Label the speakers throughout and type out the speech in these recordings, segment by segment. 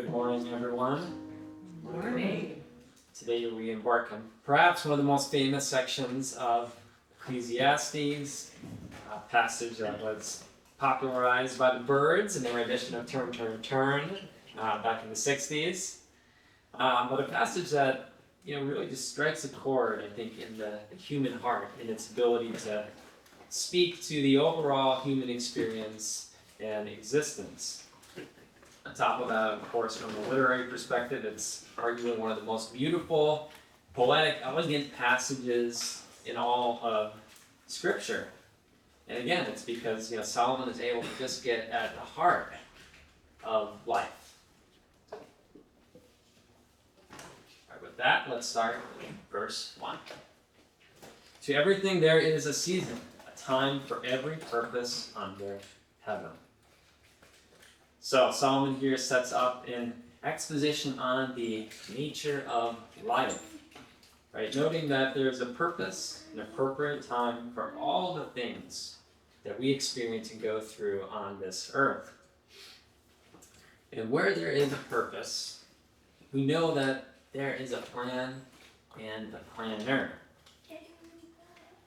Speaker 1: Good morning, everyone.
Speaker 2: Morning.
Speaker 1: Today we embark on perhaps one of the most famous sections of Ecclesiastes, a passage that was popularized by the Byrds in their edition of Turn, Turn, Turn back in the 60s. But a passage that really just strikes a chord, I think, in the human heart, in its ability to speak to the overall human experience and existence. On top of that, of course, from a literary perspective, it's arguably one of the most beautiful, poetic, elegant passages in all of Scripture. And again, it's because Solomon is able to just get at the heart of life. All right, with that, let's start with verse 1. To everything there is a season, a time for every purpose under heaven. So Solomon here sets up an exposition on the nature of life, right? Noting that there's a purpose, an appropriate time for all the things that we experience and go through on this earth. And where there is a purpose, we know that there is a plan and a planner.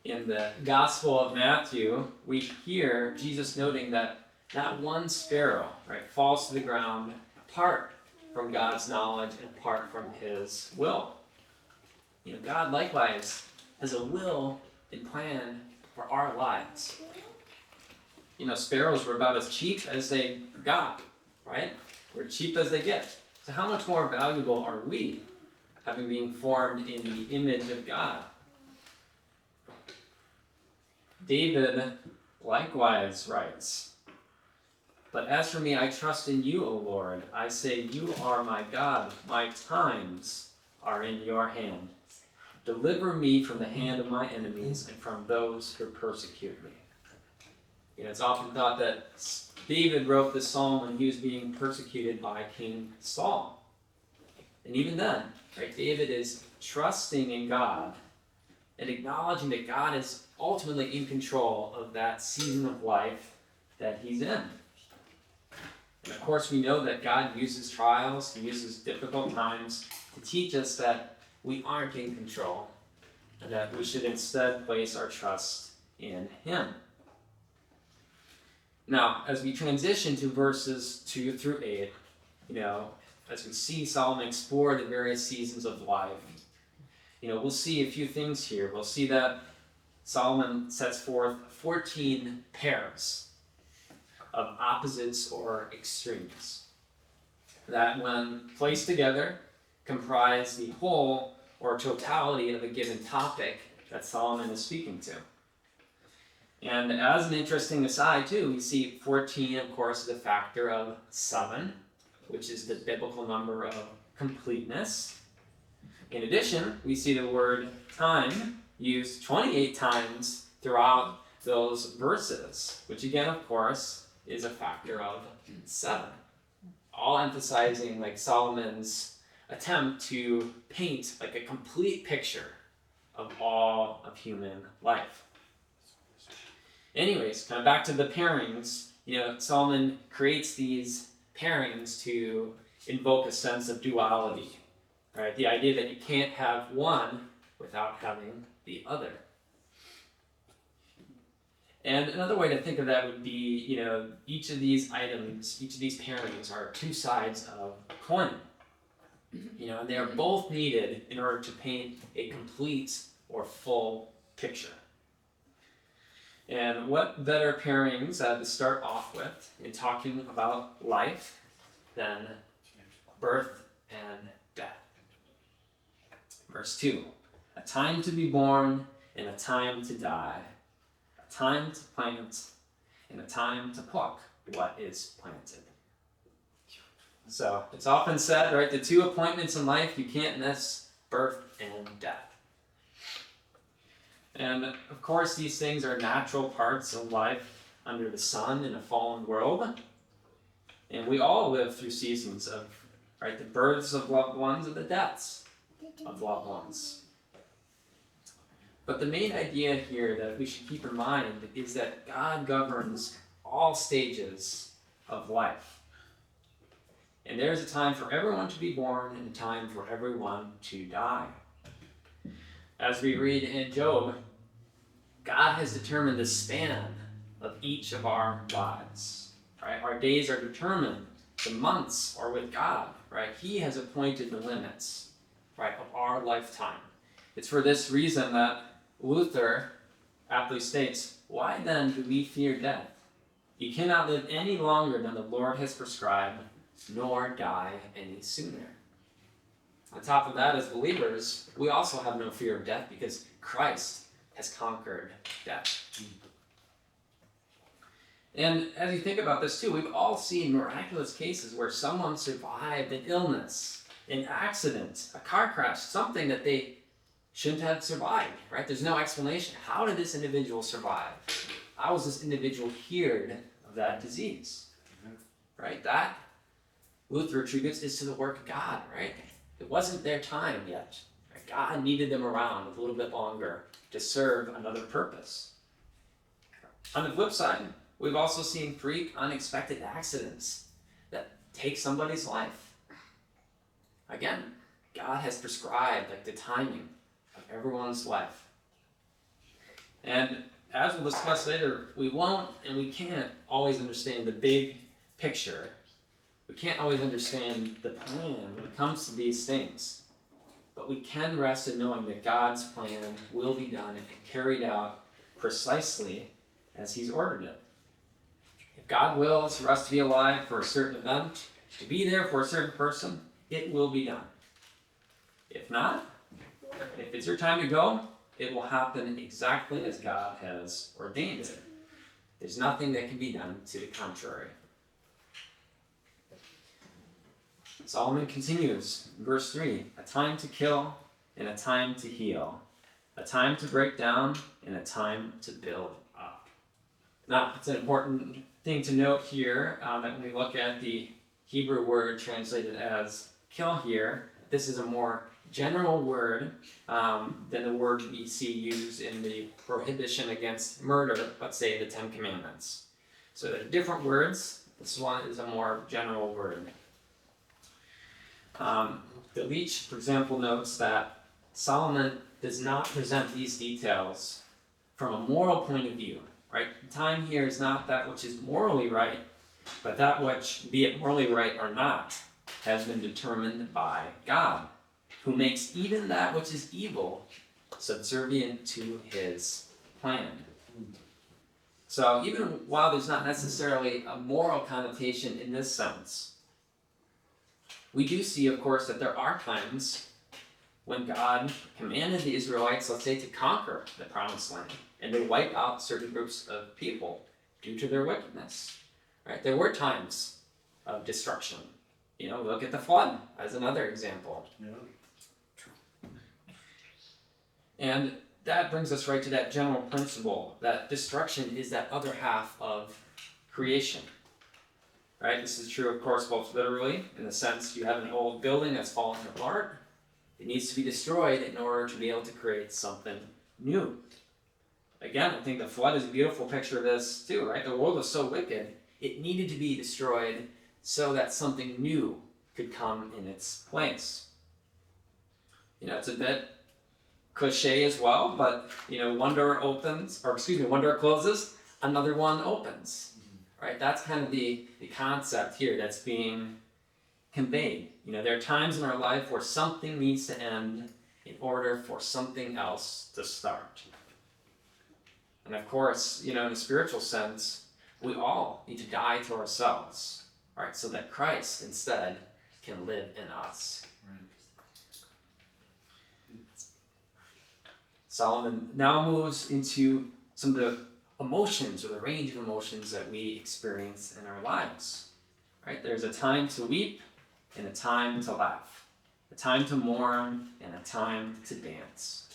Speaker 1: In the Gospel of Matthew, we hear Jesus noting that not one sparrow, right, falls to the ground apart from God's knowledge and apart from His will. God likewise has a will and plan for our lives. Sparrows were about as cheap as they got, right? We're cheap as they get. So how much more valuable are we, having been formed in the image of God? David likewise writes, "But as for me, I trust in you, O Lord. I say, you are my God. My times are in your hand. Deliver me from the hand of my enemies and from those who persecute me." It's often thought that David wrote this psalm when he was being persecuted by King Saul. And even then, right, David is trusting in God and acknowledging that God is ultimately in control of that season of life that he's in. And of course, we know that God uses trials, He uses difficult times to teach us that we aren't in control and that we should instead place our trust in Him. Now, as we transition to verses 2 through 8, as we see Solomon explore the various seasons of life, we'll see a few things here. We'll see that Solomon sets forth 14 pairs of opposites or extremes that, when placed together, comprise the whole or totality of a given topic that Solomon is speaking to. And as an interesting aside, too, we see 14, of course, is a factor of 7, which is the biblical number of completeness. In addition, we see the word time used 28 times throughout those verses, which again, of course, is a factor of 7. All emphasizing Solomon's attempt to paint a complete picture of all of human life. Anyways, kind of back to the pairings, Solomon creates these pairings to invoke a sense of duality, right? The idea that you can't have one without having the other. And another way to think of that would be, each of these items, each of these pairings are two sides of a coin. And they are both needed in order to paint a complete or full picture. And what better pairings to start off with in talking about life than birth and death? Verse 2, a time to be born and a time to die. A time to plant and a time to pluck what is planted. So it's often said, right, the two appointments in life you can't miss: birth and death. And of course, these things are natural parts of life under the sun in a fallen world. And we all live through seasons of, right, the births of loved ones and the deaths of loved ones. But the main idea here that we should keep in mind is that God governs all stages of life. And there's a time for everyone to be born and a time for everyone to die. As we read in Job, God has determined the span of each of our lives. Right? Our days are determined. The months are with God. Right? He has appointed the limits, right, of our lifetime. It's for this reason that Luther aptly states, "Why then do we fear death? You cannot live any longer than the Lord has prescribed, nor die any sooner." On top of that, as believers, we also have no fear of death because Christ has conquered death. And as you think about this too, we've all seen miraculous cases where someone survived an illness, an accident, a car crash, something that they shouldn't have survived, right? There's no explanation. How did this individual survive? How was this individual cured of that disease? Right? That, Luther attributes, is to the work of God, right? It wasn't their time yet. Right? God needed them around a little bit longer to serve another purpose. On the flip side, we've also seen freak, unexpected accidents that take somebody's life. Again, God has prescribed the timing of everyone's life. And as we'll discuss later, we won't and we can't always understand the big picture. We can't always understand the plan when it comes to these things. But we can rest in knowing that God's plan will be done and carried out precisely as He's ordered it. If God wills for us to be alive for a certain event, to be there for a certain person, it will be done. If not, if it's your time to go, it will happen exactly as God has ordained it. There's nothing that can be done to the contrary. Solomon continues, verse 3, a time to kill and a time to heal, a time to break down and a time to build up. Now, it's an important thing to note here that when we look at the Hebrew word translated as kill here, this is a more general word than the word we see used in the prohibition against murder, let's say the Ten Commandments. So they're different words. This one is a more general word. The Leach, for example, notes that Solomon does not present these details from a moral point of view. Right? Time here is not that which is morally right, but that which, be it morally right or not, has been determined by God, who makes even that which is evil subservient to His plan. So even while there's not necessarily a moral connotation in this sense, we do see, of course, that there are times when God commanded the Israelites, let's say, to conquer the Promised Land and to wipe out certain groups of people due to their wickedness. Right? There were times of destruction. Look at the flood as another example. Yeah. And that brings us right to that general principle that destruction is that other half of creation. Right? This is true, of course, both literally, in the sense you have an old building that's fallen apart. It needs to be destroyed in order to be able to create something new. Again, I think the flood is a beautiful picture of this too, right? The world was so wicked, it needed to be destroyed so that something new could come in its place. It's a bit cliche as well, but one door closes, another one opens. Right? That's kind of the concept here that's being conveyed. There are times in our life where something needs to end in order for something else to start. And of course, in a spiritual sense, we all need to die to ourselves, right? So that Christ instead can live in us. Solomon now moves into some of the emotions, or the range of emotions that we experience in our lives. Right? There's a time to weep and a time to laugh, a time to mourn and a time to dance.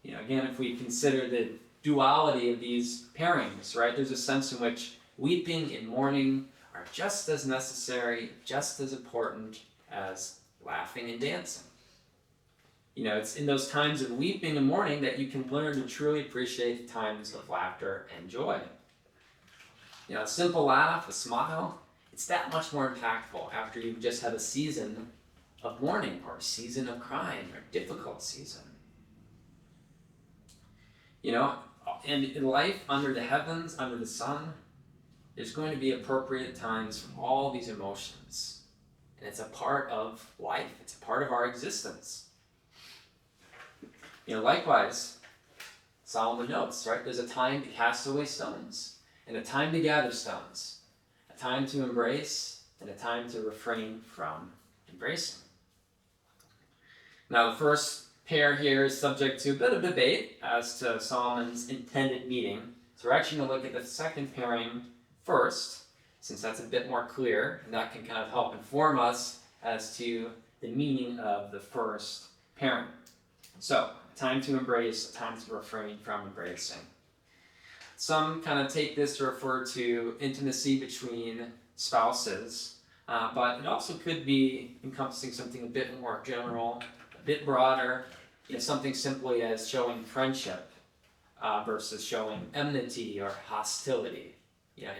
Speaker 1: Again, if we consider the duality of these pairings, right, there's a sense in which weeping and mourning are just as necessary, just as important as laughing and dancing. It's in those times of weeping and mourning that you can learn to truly appreciate times of laughter and joy. A simple laugh, a smile, it's that much more impactful after you've just had a season of mourning or a season of crying or a difficult season. And in life, under the heavens, under the sun, there's going to be appropriate times for all these emotions. And it's a part of life. It's a part of our existence. Likewise, Solomon notes, right? There's a time to cast away stones and a time to gather stones, a time to embrace and a time to refrain from embracing. Now, the first pair here is subject to a bit of debate as to Solomon's intended meaning. So we're actually going to look at the second pairing first, since that's a bit more clear, and that can kind of help inform us as to the meaning of the first pairing. So, a time to embrace, a time to refrain from embracing. Some kind of take this to refer to intimacy between spouses, but it also could be encompassing something a bit more general, a bit broader, something simply as showing friendship versus showing enmity or hostility.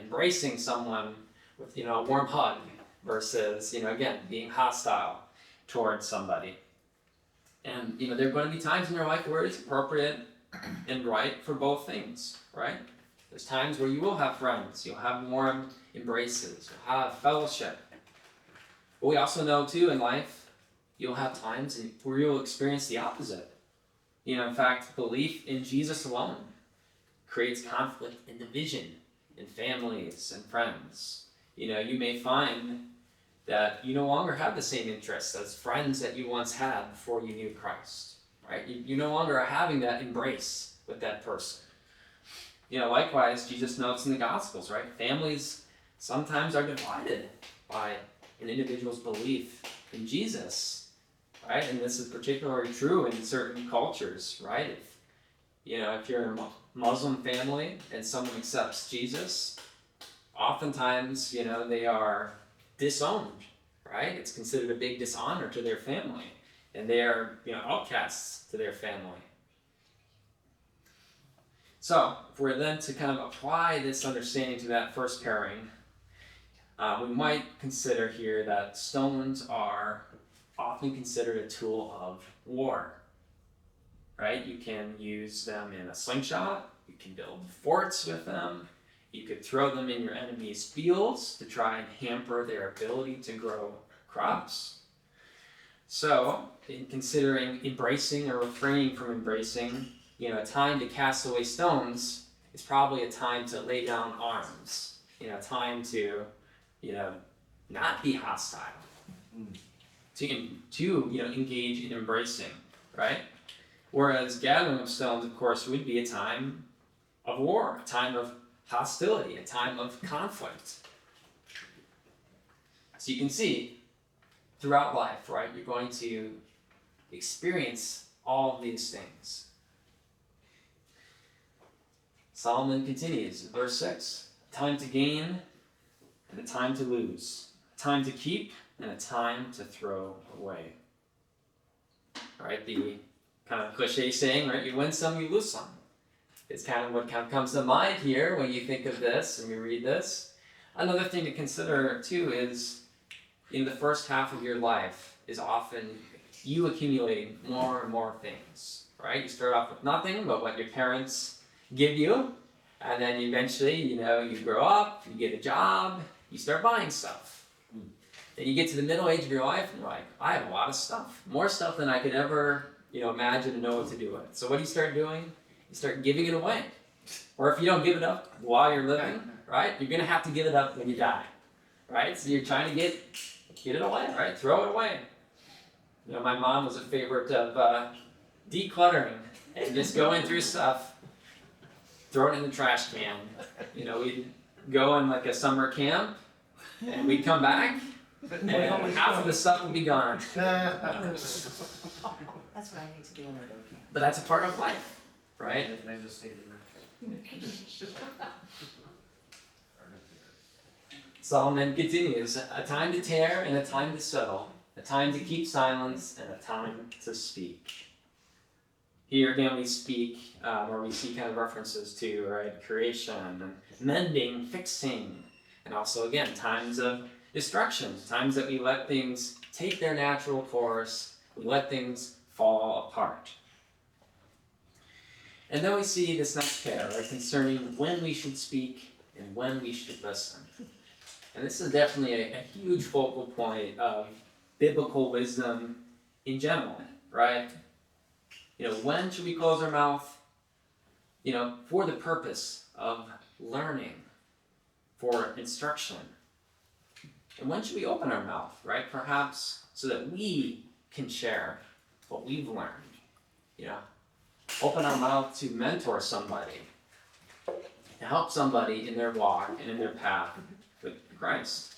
Speaker 1: Embracing someone with, a warm hug versus, again, being hostile towards somebody. And, there are going to be times in your life where it's appropriate and right for both things, right? There's times where you will have friends, you'll have warm embraces, you'll have fellowship. But we also know, too, in life, you'll have times where you'll experience the opposite. In fact, belief in Jesus alone creates conflict and division in families and friends. You may find that you no longer have the same interests as friends that you once had before you knew Christ, right? You no longer are having that embrace with that person. Likewise, Jesus notes in the Gospels, right? Families sometimes are divided by an individual's belief in Jesus, right? And this is particularly true in certain cultures, right? If you're a Muslim family and someone accepts Jesus, oftentimes, they are disowned, right? It's considered a big dishonor to their family, and they are, outcasts to their family. So, if we're then to kind of apply this understanding to that first pairing, we might consider here that stones are often considered a tool of war. Right? You can use them in a slingshot, you can build forts with them, you could throw them in your enemy's fields to try and hamper their ability to grow crops. So, in considering embracing or refraining from embracing, a time to cast away stones is probably a time to lay down arms, a time to, not be hostile, to engage in embracing, right? Whereas gathering of stones, of course, would be a time of war, a time of hostility, a time of conflict. So you can see, throughout life, right, you're going to experience all of these things. Solomon continues in verse 6, a time to gain and a time to lose, a time to keep and a time to throw away. Right, the kind of cliche saying, right? You win some, you lose some. It's kind of what kind of comes to mind here when you think of this and you read this. Another thing to consider too is in the first half of your life is often you accumulating more and more things, right? You start off with nothing but what your parents give you, and then eventually, you grow up, you get a job, you start buying stuff. Then you get to the middle age of your life and you're like, I have a lot of stuff, more stuff than I could ever imagine and know what to do with. So what do you start doing? You start giving it away. Or if you don't give it up while you're living, right, you're going to have to give it up when you die, right? So you're trying to get it away, right? Throw it away. My mom was a favorite of decluttering and just going through stuff, throw it in the trash can. We'd go in like a summer camp and we'd come back and half of the stuff would be gone.
Speaker 2: That's what I need to do when I go camp.
Speaker 1: But that's a part of life, right? Solomon continues, a time to tear and a time to settle, a time to keep silence and a time to speak. Here again we speak, or we see kind of references to, right, creation, and mending, fixing, And also, again, times of destruction, times that we let things take their natural course, we let things fall apart. And then we see this next pair, right, concerning when we should speak and when we should listen. And this is definitely a huge focal point of biblical wisdom in general, right? When should we close our mouth? For the purpose of learning, for instruction. And when should we open our mouth, right? Perhaps so that we can share what we've learned. Open our mouth to mentor somebody, to help somebody in their walk and in their path with Christ.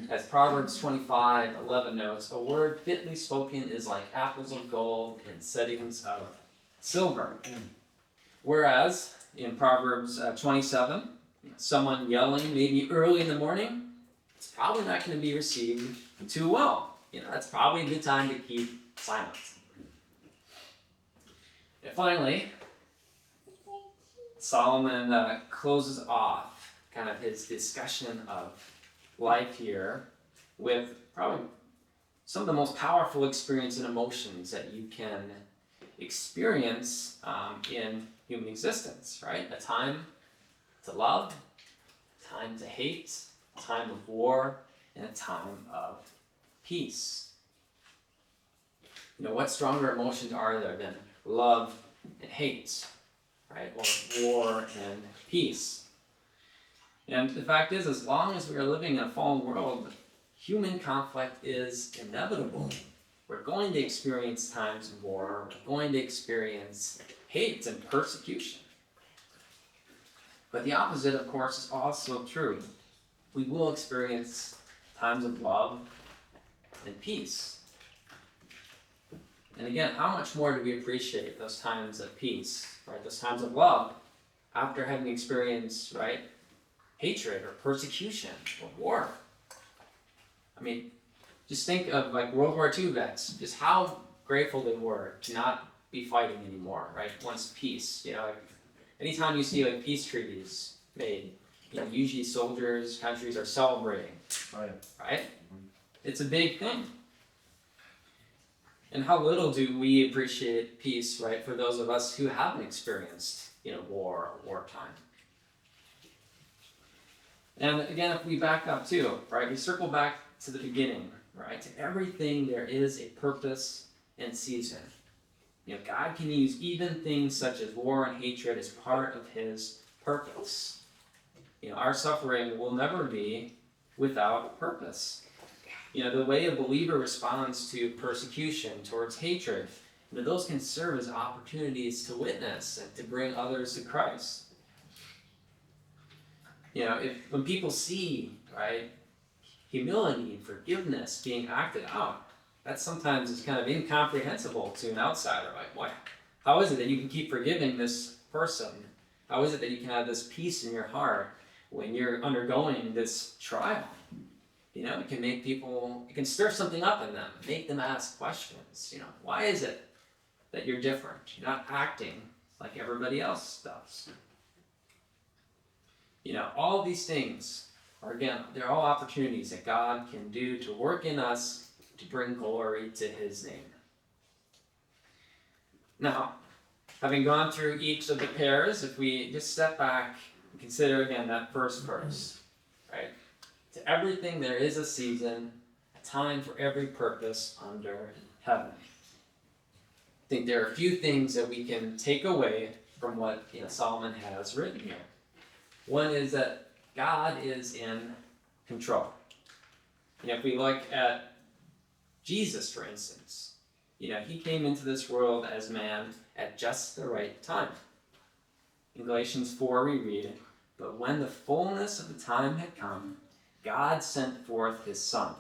Speaker 1: As Proverbs 25:11 notes, a word fitly spoken is like apples of gold in settings of silver. Whereas in Proverbs 27, someone yelling maybe early in the morning, it's probably not going to be received too well. That's probably a good time to keep silent. And finally, Solomon closes off kind of his discussion of life here with probably some of the most powerful experience and emotions that you can experience in human existence, right? A time to love, a time to hate, a time of war, and a time of peace. What stronger emotions are there than love and hate, right? Or war and peace? And the fact is, as long as we are living in a fallen world, human conflict is inevitable. We're going to experience times of war. We're going to experience hate and persecution. But the opposite, of course, is also true. We will experience times of love and peace. And again, how much more do we appreciate those times of peace, right? Those times of love after having experienced, right, hatred or persecution or war. I mean, just think of like World War II vets, just how grateful they were to not be fighting anymore, right? Once peace, anytime you see like peace treaties made, usually soldiers, countries are celebrating, right? It's a big thing. And how little do we appreciate peace, right, for those of us who haven't experienced, war or wartime. And again, if we back up too, right, we circle back to the beginning, right, to everything there is a purpose and season. God can use even things such as war and hatred as part of his purpose. Our suffering will never be without purpose. The way a believer responds to persecution, towards hatred, those can serve as opportunities to witness and to bring others to Christ. When people see, right, humility and forgiveness being acted out, that sometimes is kind of incomprehensible to an outsider. Like, what? How is it that you can keep forgiving this person? How is it that you can have this peace in your heart when you're undergoing this trial? It can make people, it can stir something up in them, make them ask questions. Why is it that you're different? You're not acting like everybody else does. All of these things are, again, they're all opportunities that God can do to work in us to bring glory to his name. Now, having gone through each of the pairs, if we just step back and consider again that first verse, right? To everything there is a season, a time for every purpose under heaven. I think there are a few things that we can take away from what Solomon has written here. One is that God is in control. If we look at Jesus, for instance, he came into this world as man at just the right time. In Galatians 4 we read, "But when the fullness of the time had come, God sent forth his Son,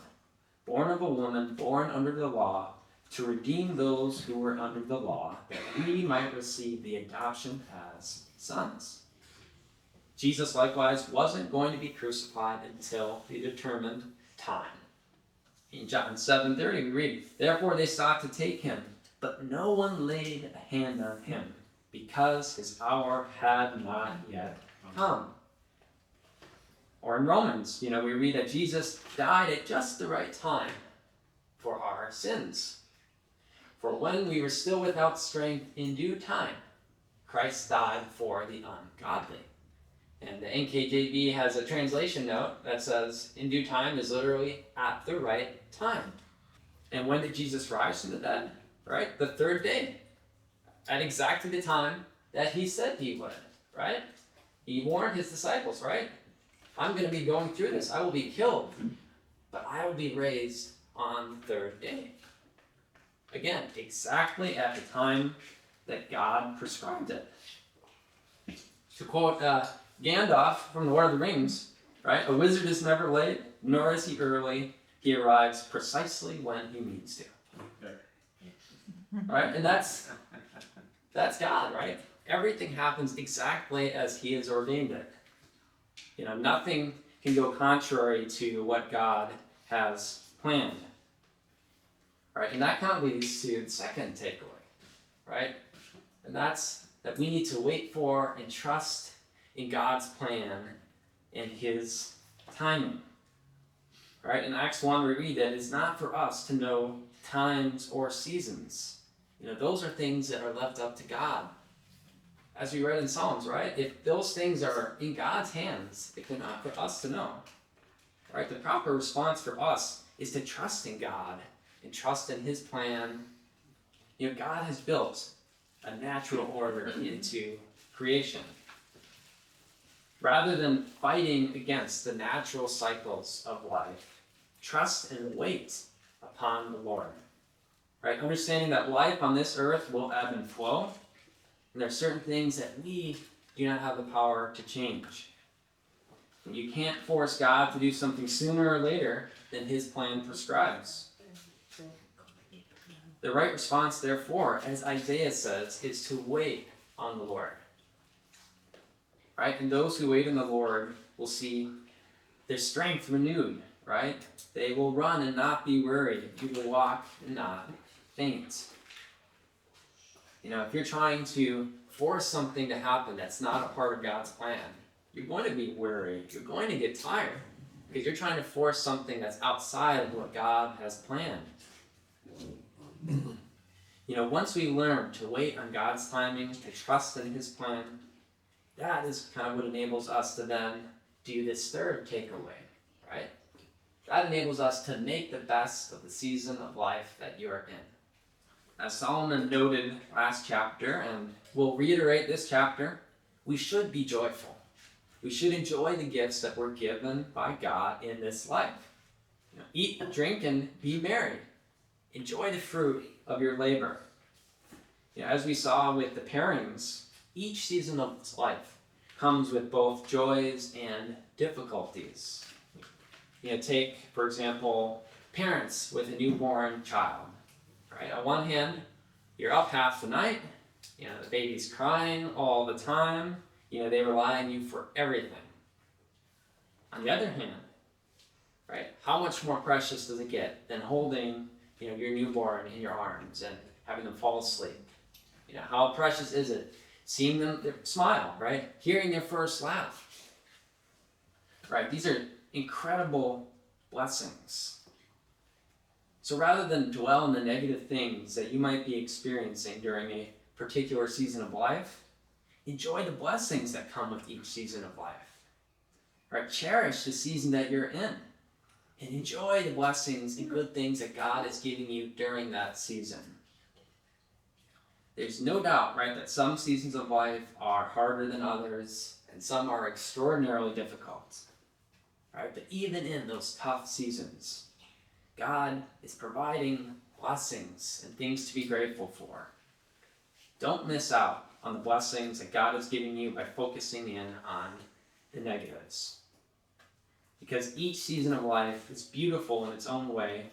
Speaker 1: born of a woman, born under the law, to redeem those who were under the law, that we might receive the adoption as sons." Jesus likewise wasn't going to be crucified until the determined time. In John 7:30 we read, "Therefore they sought to take him, but no one laid a hand on him, because his hour had not yet come. Or in Romans, we read that Jesus died at just the right time for our sins. For when we were still without strength, in due time, Christ died for the ungodly. And the NKJV has a translation note that says, in due time is literally at the right time. And when did Jesus rise from the dead? Right? The third day. At exactly the time that he said he would. Right? He warned his disciples, right? I'm going to be going through this. I will be killed. But I will be raised on the third day. Again, exactly at the time that God prescribed it. To quote Gandalf from The Lord of the Rings, right? A wizard is never late, nor is he early. He arrives precisely when he needs to. Right? And that's God, right? Everything happens exactly as he has ordained it. Nothing can go contrary to what God has planned. Right? And that kind of leads to the second takeaway, right? And that's that we need to wait for and trust in God's plan and his timing. Right? In Acts 1 we read that it's not for us to know times or seasons. Those are things that are left up to God. As we read in Psalms, right? If those things are in God's hands, if they're not for us to know, right? The proper response for us is to trust in God and trust in his plan. God has built a natural order into creation. Rather than fighting against the natural cycles of life, trust and wait upon the Lord. Right? Understanding that life on this earth will ebb and flow, and there are certain things that we do not have the power to change. And you can't force God to do something sooner or later than his plan prescribes. The right response, therefore, as Isaiah says, is to wait on the Lord. Right? And those who wait on the Lord will see their strength renewed, right? They will run and not be weary. You will walk and not faint. If you're trying to force something to happen that's not a part of God's plan, you're going to be weary. You're going to get tired because you're trying to force something that's outside of what God has planned. Once we learn to wait on God's timing, to trust in his plan, that is kind of what enables us to then do this third takeaway, right? That enables us to make the best of the season of life that you're in. As Solomon noted last chapter, and we'll reiterate this chapter, we should be joyful. We should enjoy the gifts that we're given by God in this life. Eat, drink, and be merry. Enjoy the fruit of your labor. As we saw with the pairings, each season of life comes with both joys and difficulties. Take, for example, parents with a newborn child. Right? On one hand, you're up half the night. The baby's crying all the time. They rely on you for everything. On the other hand, right? How much more precious does it get than holding, your newborn in your arms and having them fall asleep? How precious is it seeing them smile, right? Hearing their first laugh, right? These are incredible blessings. So rather than dwell on the negative things that you might be experiencing during a particular season of life, enjoy the blessings that come with each season of life. Right? Cherish the season that you're in and enjoy the blessings and good things that God is giving you during that season. There's no doubt, right, that some seasons of life are harder than others and some are extraordinarily difficult. Right? But even in those tough seasons, God is providing blessings and things to be grateful for. Don't miss out on the blessings that God is giving you by focusing in on the negatives. Because each season of life is beautiful in its own way,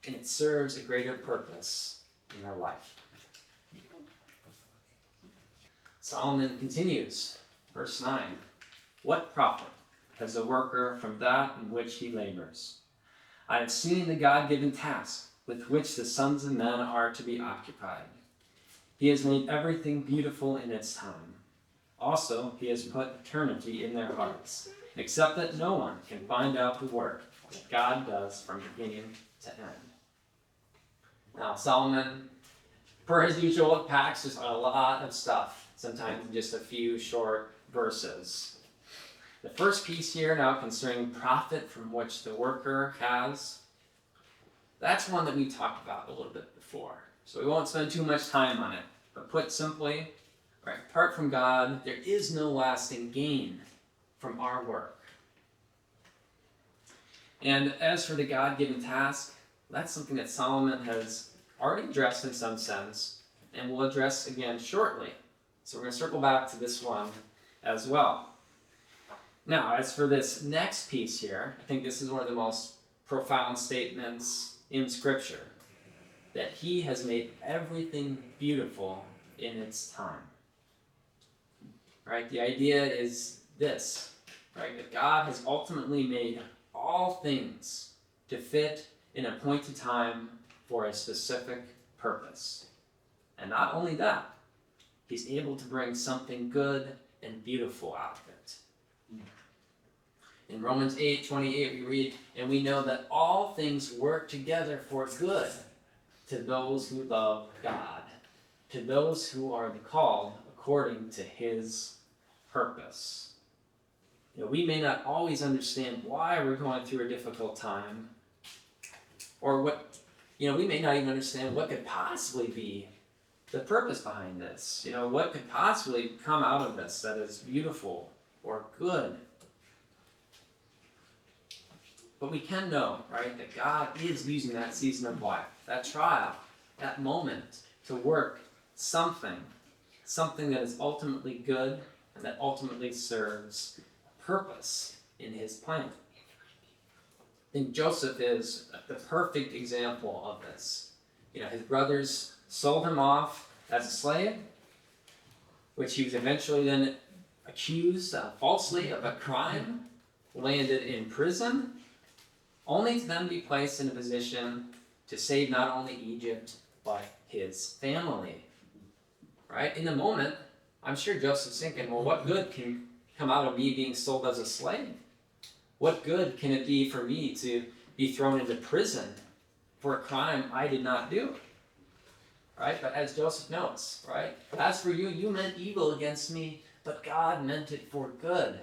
Speaker 1: and it serves a greater purpose in our life. Solomon continues, verse 9. What profit has the worker from that in which he labors? I have seen the God-given task with which the sons of men are to be occupied. He has made everything beautiful in its time. Also, he has put eternity in their hearts, except that no one can find out the work that God does from beginning to end. Now, Solomon, per his usual, packs just a lot of stuff, sometimes in just a few short verses. The first piece here now concerning profit from which the worker has, that's one that we talked about a little bit before. So we won't spend too much time on it. But put simply, right, apart from God, there is no lasting gain from our work. And as for the God-given task, that's something that Solomon has already addressed in some sense, and will address again shortly. So we're going to circle back to this one as well. Now, as for this next piece here, I think this is one of the most profound statements in Scripture, that he has made everything beautiful in its time. Right? The idea is this, right? That God has ultimately made all things to fit in a appointed time for a specific purpose. And not only that, he's able to bring something good and beautiful out of it. In Romans 8:28 we read, "And we know that all things work together for good to those who love God, to those who are called according to his purpose." We may not always understand why we're going through a difficult time, or we may not even understand what could possibly be the purpose behind this. What could possibly come out of this that is beautiful or good. But we can know, right, that God is using that season of life, that trial, that moment to work something that is ultimately good and that ultimately serves a purpose in his plan. I think Joseph is the perfect example of this. His brothers sold him off as a slave, which he was eventually then accused falsely of a crime, landed in prison, only to then be placed in a position to save not only Egypt, but his family. Right? In the moment, I'm sure Joseph's thinking, well, what good can come out of me being sold as a slave? What good can it be for me to be thrown into prison for a crime I did not do? Right? But as Joseph notes, right? As for you, you meant evil against me, but God meant it for good,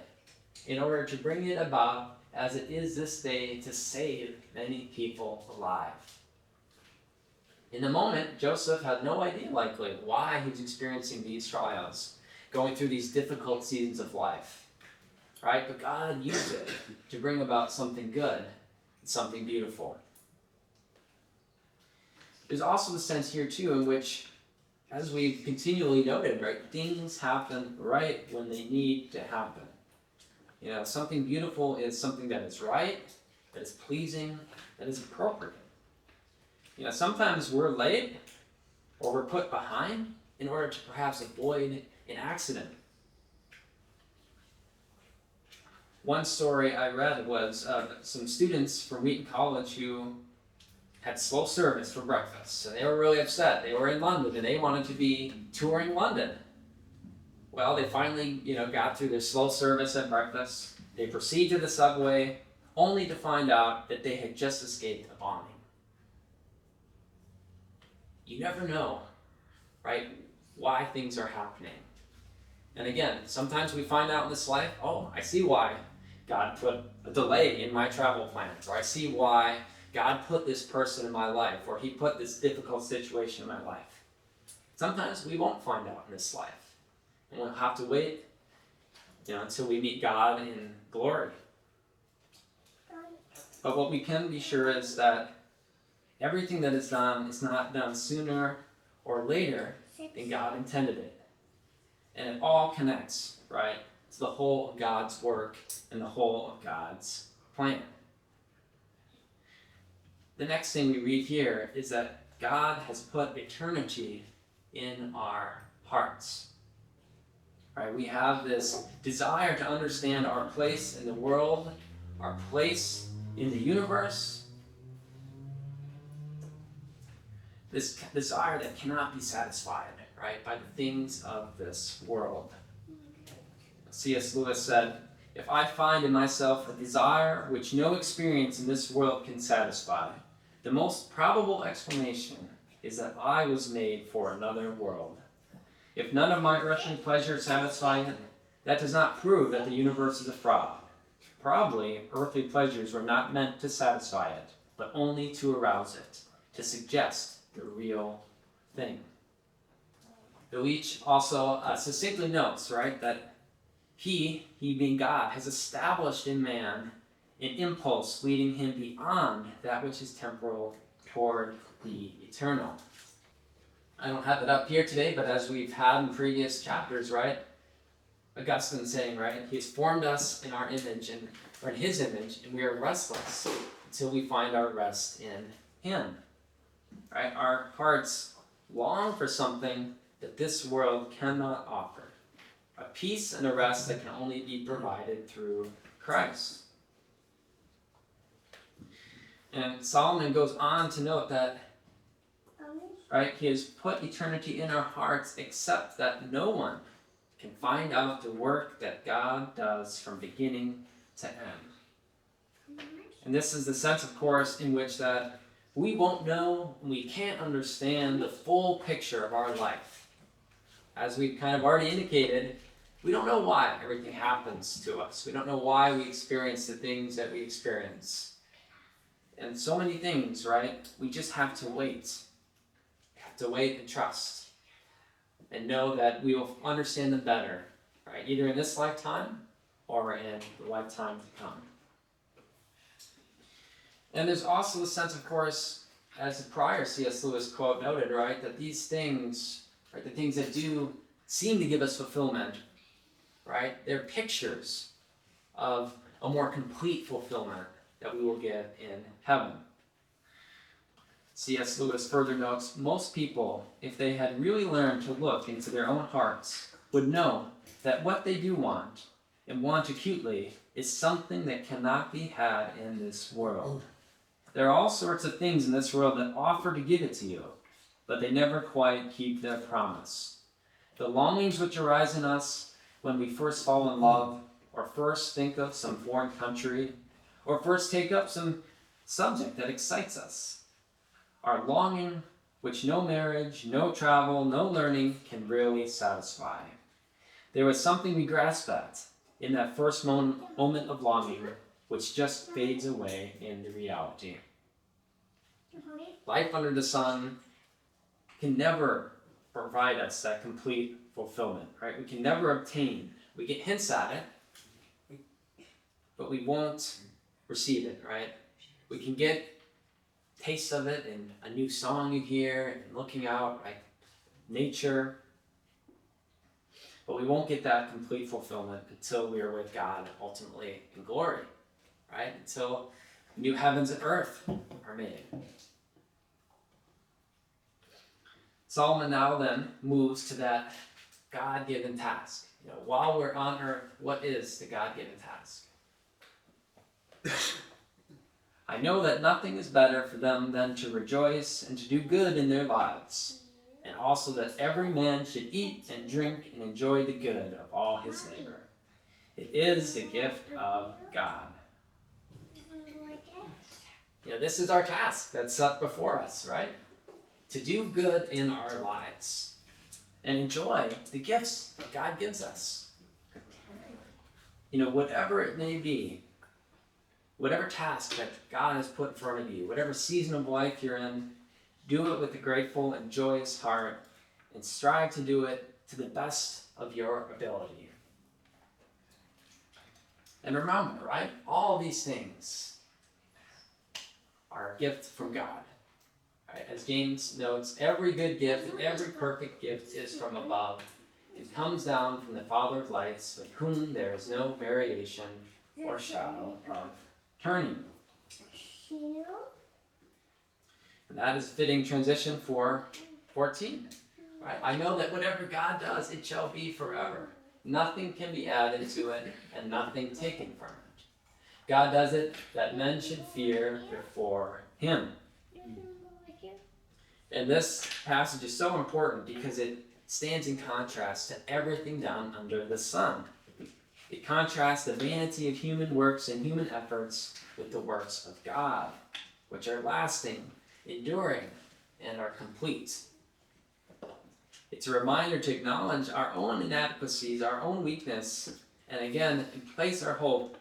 Speaker 1: in order to bring it about as it is this day to save many people alive. In the moment, Joseph had no idea, likely, why he was experiencing these trials, going through these difficult seasons of life. Right? But God used it to bring about something good and something beautiful. There's also the sense here, too, in which, as we've continually noted, right, things happen right when they need to happen. Something beautiful is something that is right, that is pleasing, that is appropriate. Sometimes we're late or we're put behind in order to perhaps avoid an accident. One story I read was some students from Wheaton College who had slow service for breakfast. So they were really upset. They were in London and they wanted to be touring London. Well, they finally, got through their slow service at breakfast. They proceed to the subway, only to find out that they had just escaped a bombing. You never know, right, why things are happening. And again, sometimes we find out in this life, oh, I see why God put a delay in my travel plans, or I see why God put this person in my life, or he put this difficult situation in my life. Sometimes we won't find out in this life. And we'll have to wait, until we meet God in glory. But what we can be sure is that everything that is done is not done sooner or later than God intended it. And it all connects, right, to the whole of God's work and the whole of God's plan. The next thing we read here is that God has put eternity in our hearts. Right, we have this desire to understand our place in the world, our place in the universe. This desire that cannot be satisfied, right, by the things of this world. C.S. Lewis said, "If I find in myself a desire which no experience in this world can satisfy, the most probable explanation is that I was made for another world. If none of my earthly pleasures satisfy it, that does not prove that the universe is a fraud. Probably earthly pleasures were not meant to satisfy it, but only to arouse it, to suggest the real thing." Leach also succinctly notes, right, that he being God, has established in man an impulse leading him beyond that which is temporal toward the eternal. I don't have it up here today, but as we've had in previous chapters, right, Augustine saying, right, he has formed us in our image, or in his image, and we are restless until we find our rest in him. Right? Our hearts long for something that this world cannot offer. A peace and a rest that can only be provided through Christ. And Solomon goes on to note that, right, he has put eternity in our hearts, except that no one can find out the work that God does from beginning to end. And this is the sense, of course, in which that we won't know, we can't understand the full picture of our life. As we've kind of already indicated, we don't know why everything happens to us. We don't know why we experience the things that we experience. And so many things, right? We just have to wait. We have to wait and trust. And know that we will understand them better, right? Either in this lifetime or in the lifetime to come. And there's also the sense, of course, as the prior C.S. Lewis quote noted, right, that these things, right, the things that do seem to give us fulfillment, right, they're pictures of a more complete fulfillment that we will get in heaven. C.S. Lewis further notes, most people, if they had really learned to look into their own hearts, would know that what they do want, and want acutely, is something that cannot be had in this world. There are all sorts of things in this world that offer to give it to you, but they never quite keep their promise. The longings which arise in us when we first fall in love, or first think of some foreign country, or first take up some subject that excites us, are longing which no marriage, no travel, no learning can really satisfy. There was something we grasp at in that first moment of longing, which just fades away into reality. Life under the sun can never provide us that complete fulfillment, right? We can never obtain. We get hints at it, but we won't receive it, right? We can get tastes of it in a new song you hear and looking out, right? Nature. But we won't get that complete fulfillment until we are with God ultimately in glory, right? Until new heavens and earth are made. Solomon now then moves to that God-given task. While we're on earth, what is the God-given task? I know that nothing is better for them than to rejoice and to do good in their lives, and also that every man should eat and drink and enjoy the good of all his labor. It is the gift of God. This is our task that's set before us, right? To do good in our lives and enjoy the gifts that God gives us. Whatever it may be, whatever task that God has put in front of you, whatever season of life you're in, do it with a grateful and joyous heart and strive to do it to the best of your ability. And remember, right, all these things are a gift from God. Right? As James notes, every good gift, every perfect gift is from above. It comes down from the Father of lights, with whom there is no variation or shadow of turning. And that is a fitting transition for 14. Right? I know that whatever God does, it shall be forever. Nothing can be added to it, and nothing taken from it. God does it that men should fear before him. And this passage is so important because it stands in contrast to everything down under the sun. It contrasts the vanity of human works and human efforts with the works of God, which are lasting, enduring, and are complete. It's a reminder to acknowledge our own inadequacies, our own weakness, and again, place our hope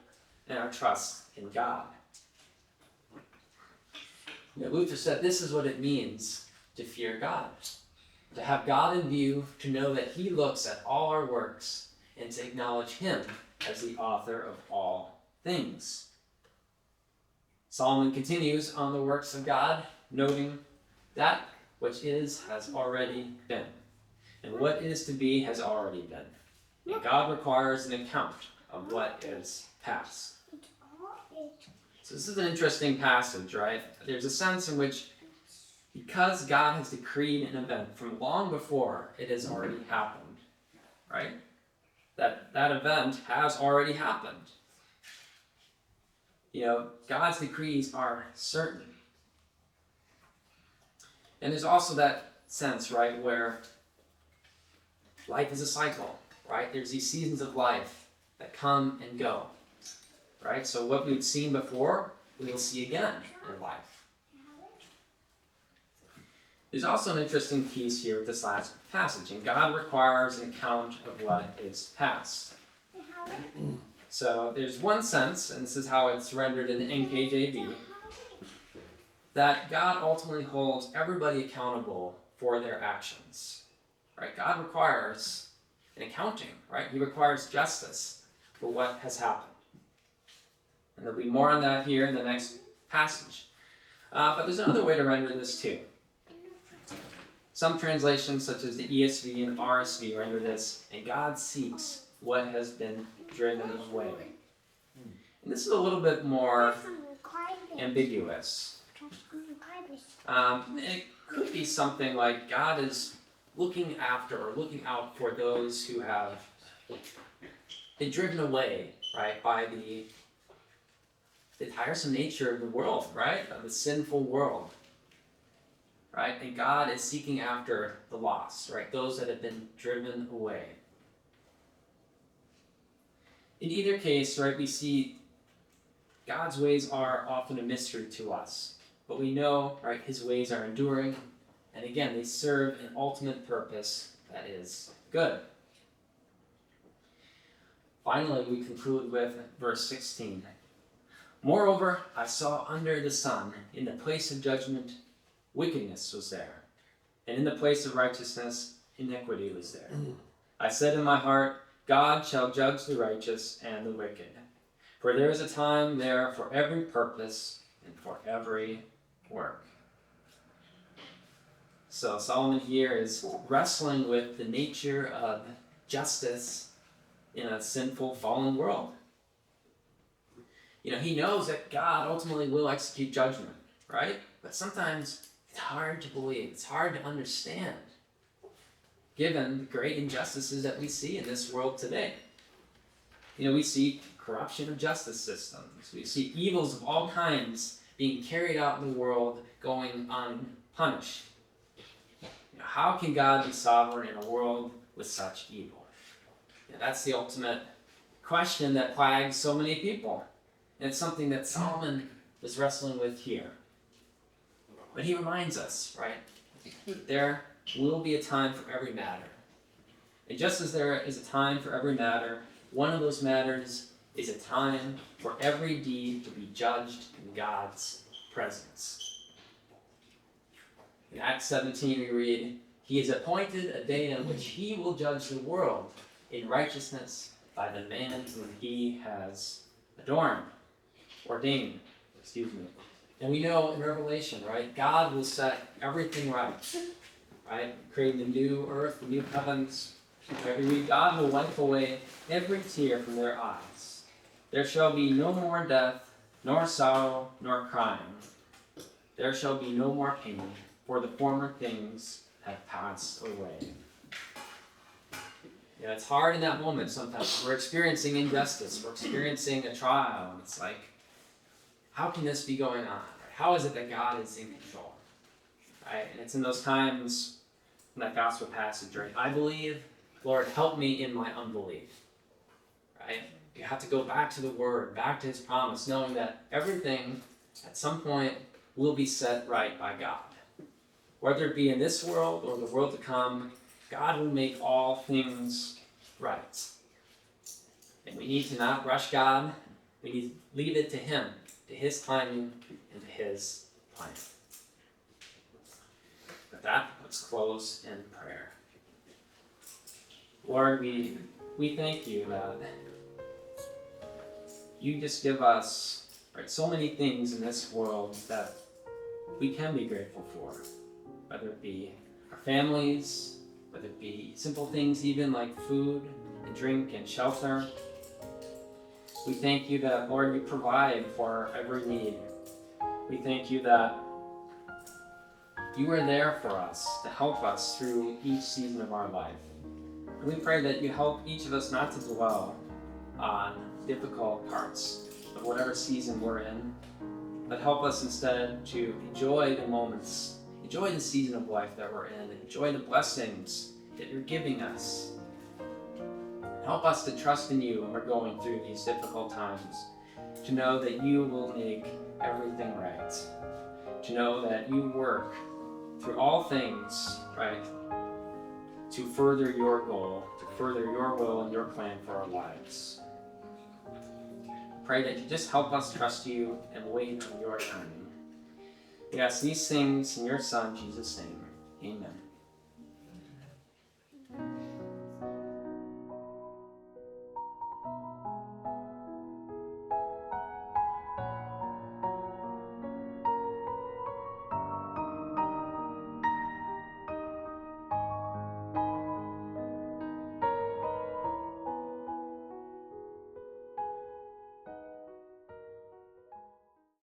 Speaker 1: and our trust in God. Luther said this is what it means to fear God. To have God in view, to know that he looks at all our works, and to acknowledge him as the author of all things. Solomon continues on the works of God, noting that which is has already been, and what is to be has already been. And God requires an account of what is past. So this is an interesting passage, right? There's a sense in which, because God has decreed an event from long before it has already happened, right? That event has already happened. God's decrees are certain. And there's also that sense, right, where life is a cycle, right? There's these seasons of life that come and go, right? So what we've seen before, we will see again in life. There's also an interesting piece here with this last passage, and God requires an account of what is past. So there's one sense, and this is how it's rendered in the NKJV, that God ultimately holds everybody accountable for their actions. Right? God requires an accounting, right? He requires justice for what has happened. And there'll be more on that here in the next passage. But there's another way to render this too. Some translations, such as the ESV and RSV, render this, and God seeks what has been driven away. And this is a little bit more ambiguous. It could be something like God is looking after or looking out for those who have been driven away, right, by the tiresome nature of the world, right, of the sinful world. Right? And God is seeking after the lost, right? Those that have been driven away. In either case, right, we see God's ways are often a mystery to us. But we know, right, his ways are enduring. And again, they serve an ultimate purpose that is good. Finally, we conclude with verse 16. Moreover, I saw under the sun, in the place of judgment, wickedness was there, and in the place of righteousness, iniquity was there. I said in my heart, God shall judge the righteous and the wicked. For there is a time there for every purpose and for every work. So Solomon here is wrestling with the nature of justice in a sinful, fallen world. He knows that God ultimately will execute judgment, right? But sometimes it's hard to believe. It's hard to understand, given the great injustices that we see in this world today. We see corruption of justice systems. We see evils of all kinds being carried out in the world going unpunished. How can God be sovereign in a world with such evil? That's the ultimate question that plagues so many people. And it's something that Solomon was wrestling with here. But he reminds us, right? There will be a time for every matter. And just as there is a time for every matter, one of those matters is a time for every deed to be judged in God's presence. In Acts 17 we read, He has appointed a day in which he will judge the world in righteousness by the man whom he has ordained. And we know in Revelation, right, God will set everything right, creating the new earth, the new heavens. Every week, God will wipe away every tear from their eyes. There shall be no more death, nor sorrow, nor crying. There shall be no more pain, for the former things have passed away. It's hard in that moment sometimes. We're experiencing injustice. We're experiencing a trial. And it's like, how can this be going on? How is it that God is in control? Right? And it's in those times, in that gospel passage, right? I believe, Lord, help me in my unbelief. Right? You have to go back to the Word, back to His promise, knowing that everything at some point will be set right by God. Whether it be in this world or the world to come, God will make all things right. And we need to not rush God. We need to leave it to Him, to His timing, and to His plan. With that, let's close in prayer. Lord, we thank you that you just give us so many things in this world that we can be grateful for, whether it be our families, whether it be simple things even like food and drink and shelter. We thank you that, Lord, you provide for every need. We thank you that you are there for us to help us through each season of our life. And we pray that you help each of us not to dwell on difficult parts of whatever season we're in, but help us instead to enjoy the moments, enjoy the season of life that we're in, enjoy the blessings that you're giving us. Help us to trust in you when we're going through these difficult times, to know that you will make everything right, to know that you work through all things, to further your goal, to further your will and your plan for our lives. Pray that you just help us trust you and wait on your timing. We ask these things in your Son, Jesus' name. Amen.